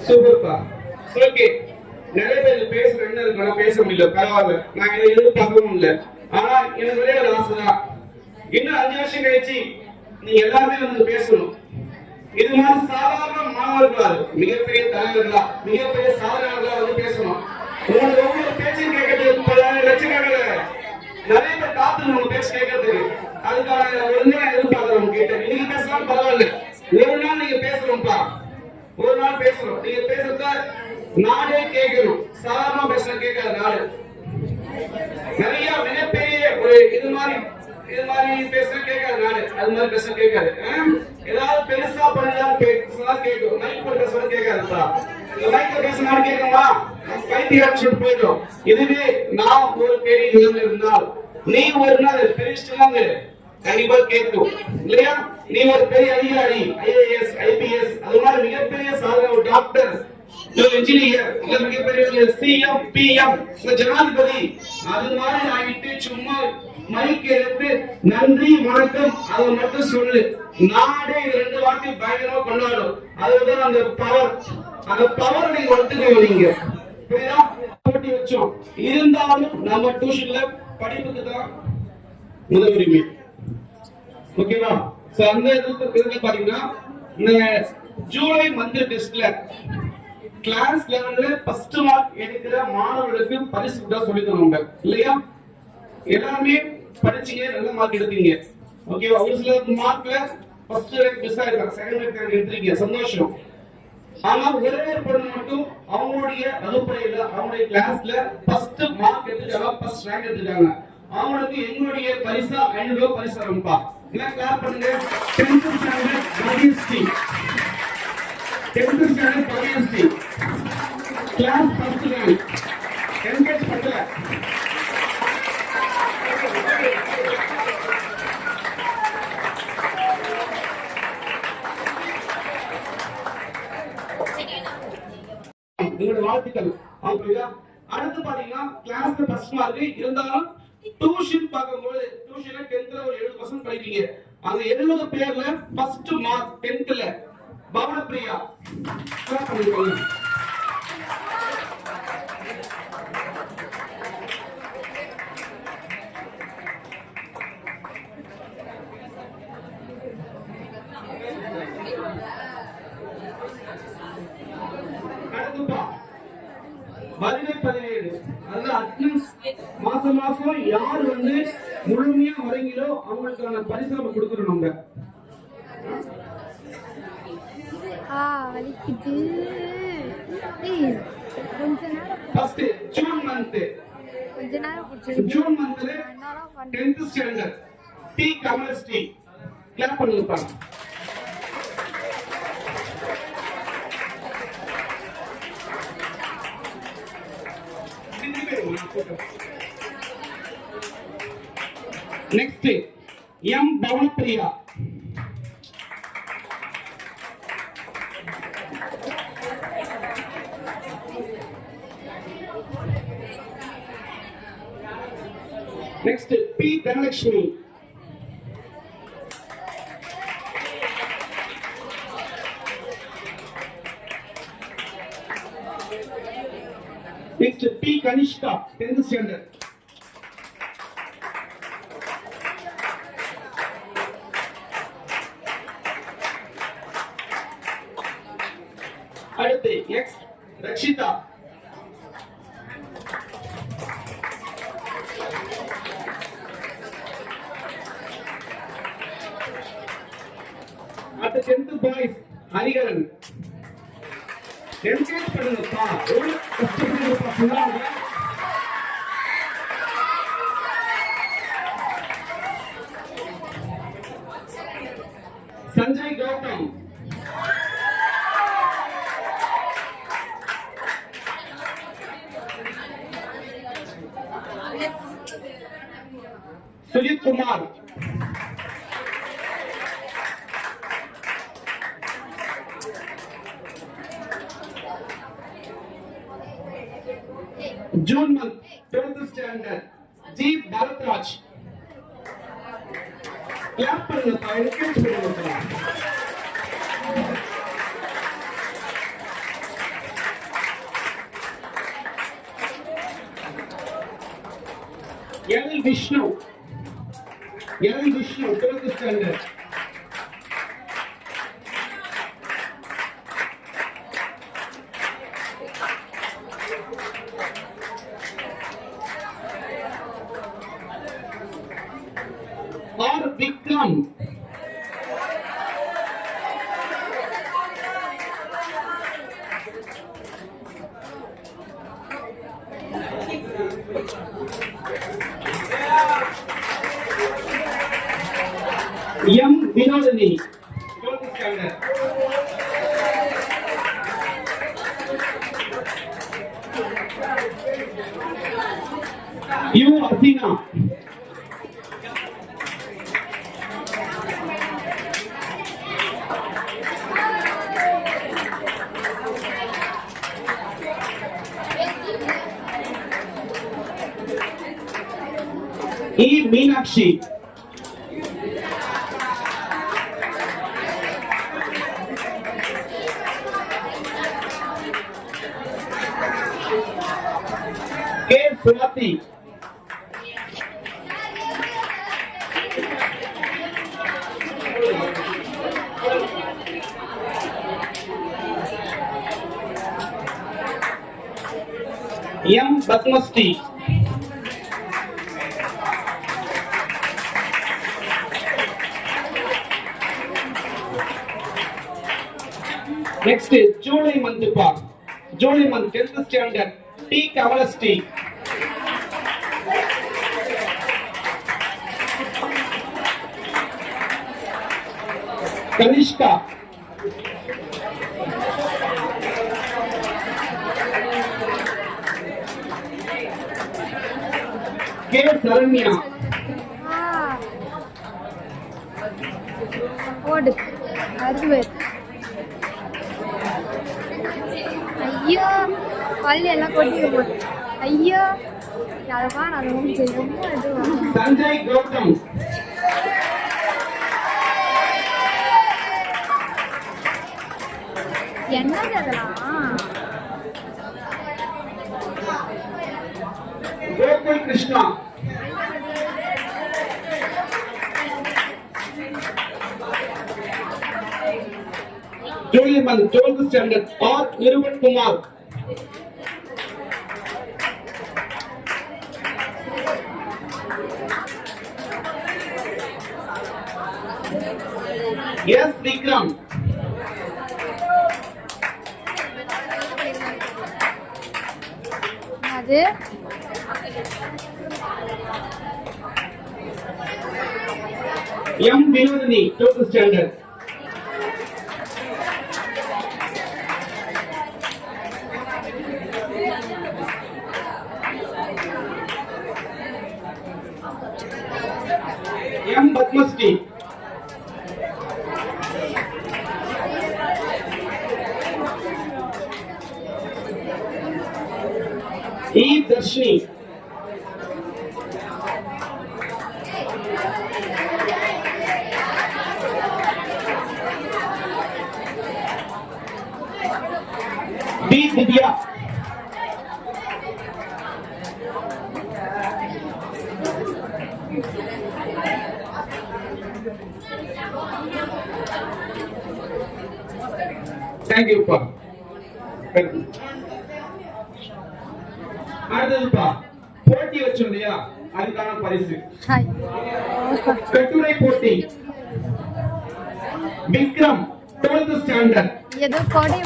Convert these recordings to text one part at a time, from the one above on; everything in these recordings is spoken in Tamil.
சூப்பர்ப்பா. ஓகே, நிறைய பேர் பேசுற என்ன இருக்கு, நான் பேச முடியல, பரவாயில்ல, நான் இதை எதிர்பார்க்கவும் இல்லை. ஆனா எனக்கு ஒரே ஒரு ஆசைதான், இன்னும் 5 வருஷம் கழிச்சு நீங்க எல்லாருமே வந்து பேசணும். இது மாதிரி சாதாரண மாணவர்களா, மிகப்பெரிய தலைவர்களா, மிகப்பெரிய சாதனைகளா வந்து பேசணும். உங்களுக்கு ஒவ்வொரு பேச்சையும் கேட்கறதுக்கு 10,000 லட்சக்கணக்கில் நிறைய பேர் காத்து நம்ம பேச்சு கேட்கறதுக்கு. அதுக்கான ஒழுங்கா எதிர்பார்க்கிறோம் கேட்டேன். நீங்க பேசலாம் பரவாயில்ல, ஒரு நாள் நீங்க பேசணும்ப்பா, ஒரு நாள் பேசணும். நீங்க பேசுறத நாடே கேட்கணும். சாதாரண பேச கேட்காத நாடு. நிறைய மிகப்பெரிய ஒரு இது மாதிரி பேச கேட்காது நாடு, அது மாதிரி பேச கேட்காது. ஏதாவது பெருசா பண்ணலாம் பேச கேட்கும். மைக் போட்டு பேச கேட்காதுப்பா. இந்த மைக்ல பேசினா கேட்குமா, கைத்தியாச்சு சொல்லிட்டு போயிடும். இதுவே நான் ஒரு பெரிய நிலைமை இருந்தால், நீ ஒரு நாள் பெரிய கண்டிப்பா கேட்கும் இல்லையா? நீ ஒரு பெரிய அதிகாரி, IAS IPS, அது மாதிரி மிகப்பெரிய சாதனை, ஒரு டாக்டர், இன்ஜினியர், மிகப்பெரிய CM PM, ஜனாதிபதி, அது மாதிரி ஆகிட்டு சும்மா மைக் எடுத்து நன்றி வணக்கம் அதை மட்டும் சொல்லு. நாடே இது 2 வார்த்தை பயங்கரமா கொண்டாடும். அதுதான் அந்த பவர். அந்த பவர் நீங்க வளர்த்துக்கோங்க. நீங்க புரியுதா? போட்டி வச்சோம் இருந்தாலும் நம்ம டியூஷன்ல படிப்புக்கு தான் முதலுரிமை. ஓகேவா? சோ அந்த இதுல பாத்தீங்கன்னா இந்த ஜூலை மந்த் டெஸ்ட்ல கிளாஸ் லெவல்ல ஃபர்ஸ்ட் மார்க் எடுக்கிற மாணவர்களுக்கு பரிசு கூட சொல்லி தருவாங்க இல்லையா? எல்லாருமே படிச்சீங்க, நல்ல மார்க் எடுத்தீங்க. ஓகேவா? ஒரு சில மார்க்ல ஃபர்ஸ்ட் ரேங்க் மிஸ் ஆயிருக்காங்க, செகண்ட் ரேங்க் எடுத்துறீங்க, சந்தோஷம். ஆனா ஒரே ஒரு பொண்ணு மட்டும் அவங்களுடைய வகுப்பறையில அவங்களுடைய கிளாஸ்ல ஃபர்ஸ்ட் மார்க் எடுத்துட்டாங்க, ஃபர்ஸ்ட் ரேங்க் எடுத்துட்டாங்க. அவங்களுக்கு எங்களுடைய பரிசா 500 ரூபாய் பரிசு தரும்பா. எல்லாம் கிளாஸ் பண்ணுங்க. 10th standard chemistry, 10th standard chemistry class first rank. Engage பண்ணல. உங்களோட வாழ்த்துக்கள். அடுத்து பாத்தீங்கன்னா கிளாஸ்ல ஃபர்ஸ்ட் மார்க் இருந்தாலும் டியூஷன் பார்க்கும்போது டியூஷன்ல 10th ஒரு 70% படிப்பீங்க. அந்த 70 பேர்ல ஃபர்ஸ்ட் மார்க் 10th பவனப்பிரியா கிளாஸ் பண்ணிருக்காங்க. மாசம் யார் வந்து முழுமையா வரீங்களோ அவங்களுக்கான பரிசு நம்ம கொடுக்கறோம். நம்ம ஜூன் மந்த்ல 10th ஸ்டாண்டர்ட் டி கெமிஸ்ட்ரி கிளாஸ் பண்ணிருப்பாங்க. Next, M. Bhavanapriya. Next, P. Dhanalakshmi. Next, P. Kanishka, 10th standard. அடுத்து X. ரக்ஷிதா. அடுத்து 10th பாய்ஸ் ஹரிகரன். என்கேஜ் பண்ணுங்கப்பா. ஒரு கஷ்டப்படுங்கப்பா சொன்னாங்க. Sanjay Gautham. Sujit Kumar. June month 12th standard G Bharatraj. Clap பண்ணுங்க, என்கரேஜ் பண்ணுங்க. L. Vishnu. L. Vishnu, 12th standard. R. Vikram. M. Vinodini, 12th standard. U. Asina. E. Meenakshi. K. Swati. M. Batmasti. Next is Julie Mandipa. Julie Mand, 10th standard. T. Kavalasti. Kanishka. K. Saranya. ஓடு அறுபது. ஐயோ பள்ளி எல்லாம் கொட்டி போகுது. ஐயோ யாரப்பா நான் ரொம்ப செய்யணும். Sanjay Gautam. என்னது அதெல்லாம்? Gokul Krishna. Julie Mand, 12th standard. R. Nirupan Kumar. S. Vikram. அது M. Vinodini, 12th standard. M. Batmasti. E. Darshini. D. Divya. Thank you, Pa. அடுத்ததுப்பா போட்டி வச்சோம் இல்லையா, அதுக்கான பரிசு கட்டுரை போட்டி. Vikram, 12th standard. ஏதோ கொடை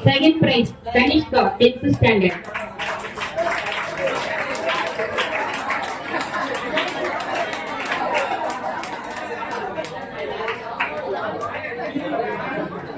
Second prize, Kanishka, 10th standard.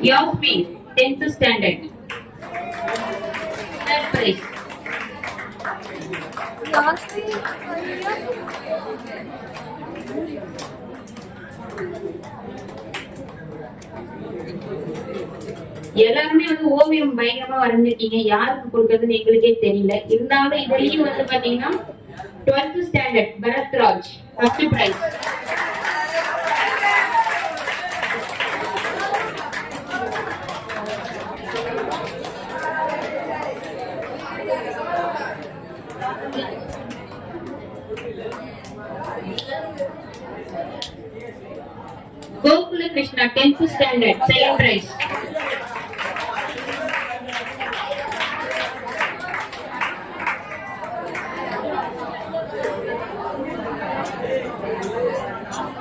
Yasmin, 10th standard. Third prize. எல்லாருமே வந்து ஓவியம் பயங்கரமா வரைஞ்சிருக்கீங்க. யாருக்கு கொடுக்கறதுன்னு எங்களுக்கே தெரியல. இருந்தாலும் இதுலயும் வந்து பாத்தீங்கன்னா 12th standard Bharathraj first prize. Gokula Krishna 10th standard second prize.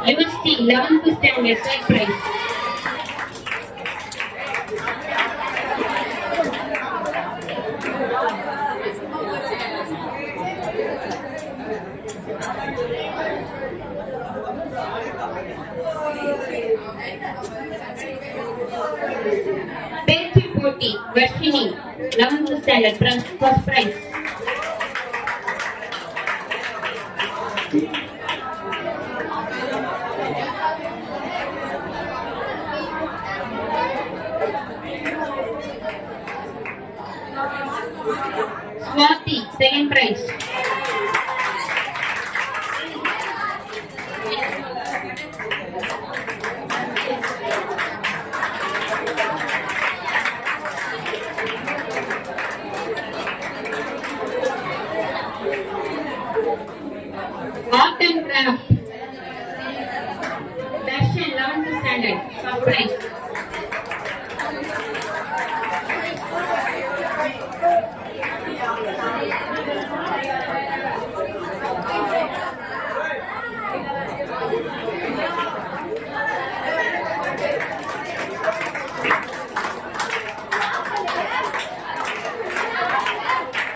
Yuvasri 11th standard third prize. பேச்சு போட்டி Varshini 11th standard first prize. Swathi second prize. Art and craft. Darshan 11th standard first prize.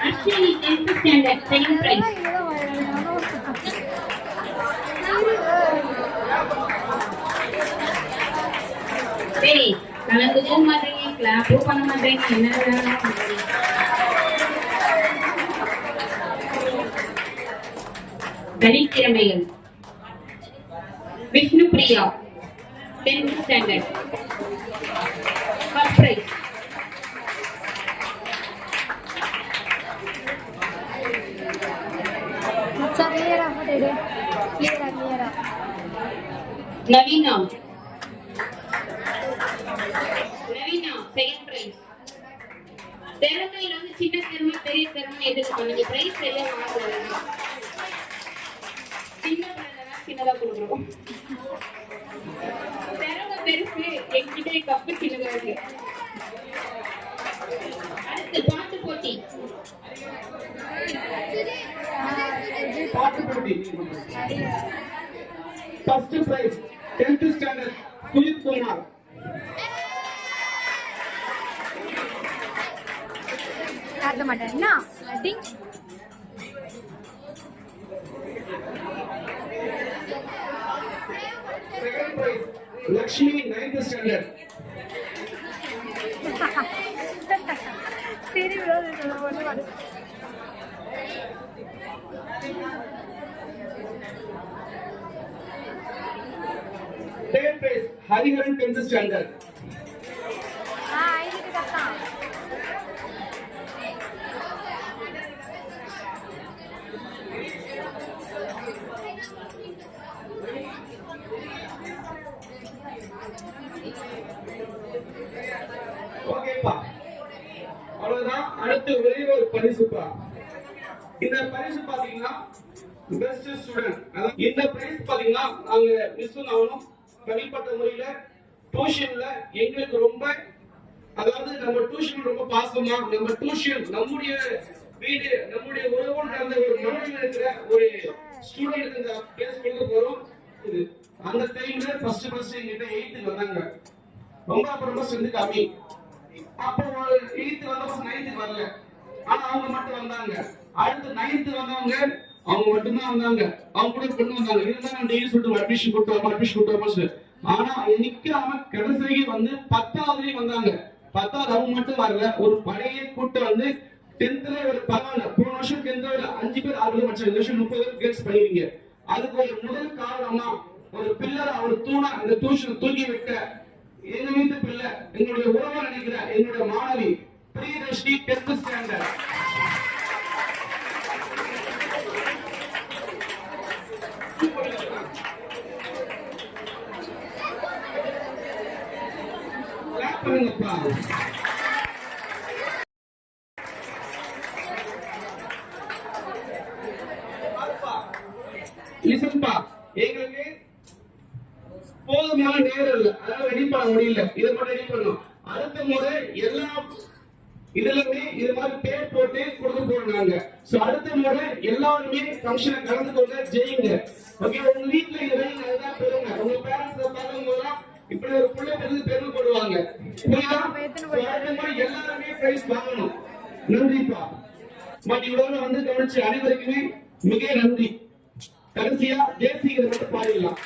Ashwini 10th standard second prize. சரி, கலந்துக்கவும் மாட்டேங்க, கிளாப்பும் பண்ண மாட்டேங்க, என்ன தனித்திறமைகள். Vishnu Priya 10th standard first prize. Naveena second prize. திறமையில வந்து சின்ன திறமை பெரிய திறமை எதுக்கு பண்ணுங்க, பிரைஸ் சரியா வாங்குறது. சின்ன பிள்ளைங்க சின்னதா கொடுக்குறோம், திறமை பெருசு, எங்கிட்ட கப்பு சின்னதா இருக்கு. அடுத்து பாட்டு போட்டி. First prize 10th standard Sujith Kumar. காட்ட மாட்டேன் அடி. Second prize Lakshmi 9th standard. சரி விரோத ஒன்று வர. Third prize Hariharan 10th standard. ஐந்து கட்டா. ஓகேப்பா, அவ்வளவுதான். அடுத்து ஒரே ஒரு பரிசுப்பா. இந்த பரிசு பாத்தீங்கன்னா பெஸ்ட் ஸ்டூடெண்ட். இந்த பிரைஸ் பாத்தீங்கன்னா நாங்க மிஸ் ஆகணும் தனிப்பட்ட முறையில டியூஷன்ல எங்களுக்கு ரொம்ப, அதாவது நம்ம டியூஷன் ரொம்ப பாசமா, நம்ம டியூஷன் நம்முடைய வீடு நம்முடைய உறவுன்ற அந்த ஒரு மனதில் இருக்கிற ஒரு ஸ்டூடெண்ட் இந்த பிளேஸ் கொடுக்க போறோம். இது அந்த டைம்ல ஃபர்ஸ்ட் எங்கிட்ட 8th வந்தாங்க. ரொம்ப ஸ்ட்ரென்த் கம்மி. அப்போ 8th வந்தவங்க 9th வரல, ஆனா அவங்க மட்டும் வந்தாங்க. அடுத்து 9th வந்தவங்க அவங்க மட்டும்தான் வந்தாங்க, அவங்க கூட கொண்டு வந்தாங்க. இதுதான் டெய்லி சொல்லிட்டு அட்மிஷன் கொடுத்து. ஆனா நிக்காம கடைசிக்கு வந்து 10th வந்தாங்க. 10th அவங்க மட்டும் வரல, ஒரு பழைய கூட்டம் வந்து 10th ஒரு பரவாயில்ல. போன வருஷம் 10th ஒரு 5 பேர் 6 பேர் படிச்சாங்க. இந்த வருஷம் 30 பேர் கேட்ஸ் பண்ணிருக்கீங்க. அதுக்கு ஒரு முதல் காரணமா ஒரு பில்லர் அவர் தூணா அந்த டியூஷன் தூக்கி விட்ட எங்க வீட்டு பிள்ளை, என்னுடைய உறவை நினைக்கிற என்னுடைய மாணவி பிரியதர்ஷினி 10th ஸ்டாண்டர்ட். கிளாப் பண்ணுங்கப்பா. லிசன்பா, எங்களுக்கு போதுமான நேரம் இல்ல, அதாவது ரெடி பண்ண முடியல. இதை மட்டும் ரெடி பண்ணும். அடுத்த முறை எல்லா இதுலயுமே இது மாதிரி பேர் போட்டு கொடுக்க போறாங்க. சோ அடுத்த முறை எல்லாருமே ஃபங்க்ஷனை கலந்துக்கோங்க, ஜெயிங்க. ஓகே, உங்க வீட்ல இது வைங்க, அதுதான் பெருமை. உங்க பேரண்ட்ஸ் பார்க்கும்போது இப்படி ஒரு பிள்ளை பெருமைப்படுவாங்க. புரியுதா? அடுத்த முறை எல்லாருமே பிரைஸ் வாங்கணும். நன்றிப்பா. பட் இவ்வளவு வந்து கவனிச்சு அனைவருக்குமே மிக நன்றி. கடைசியா தேசிய மட்டும் பாடிடலாம்.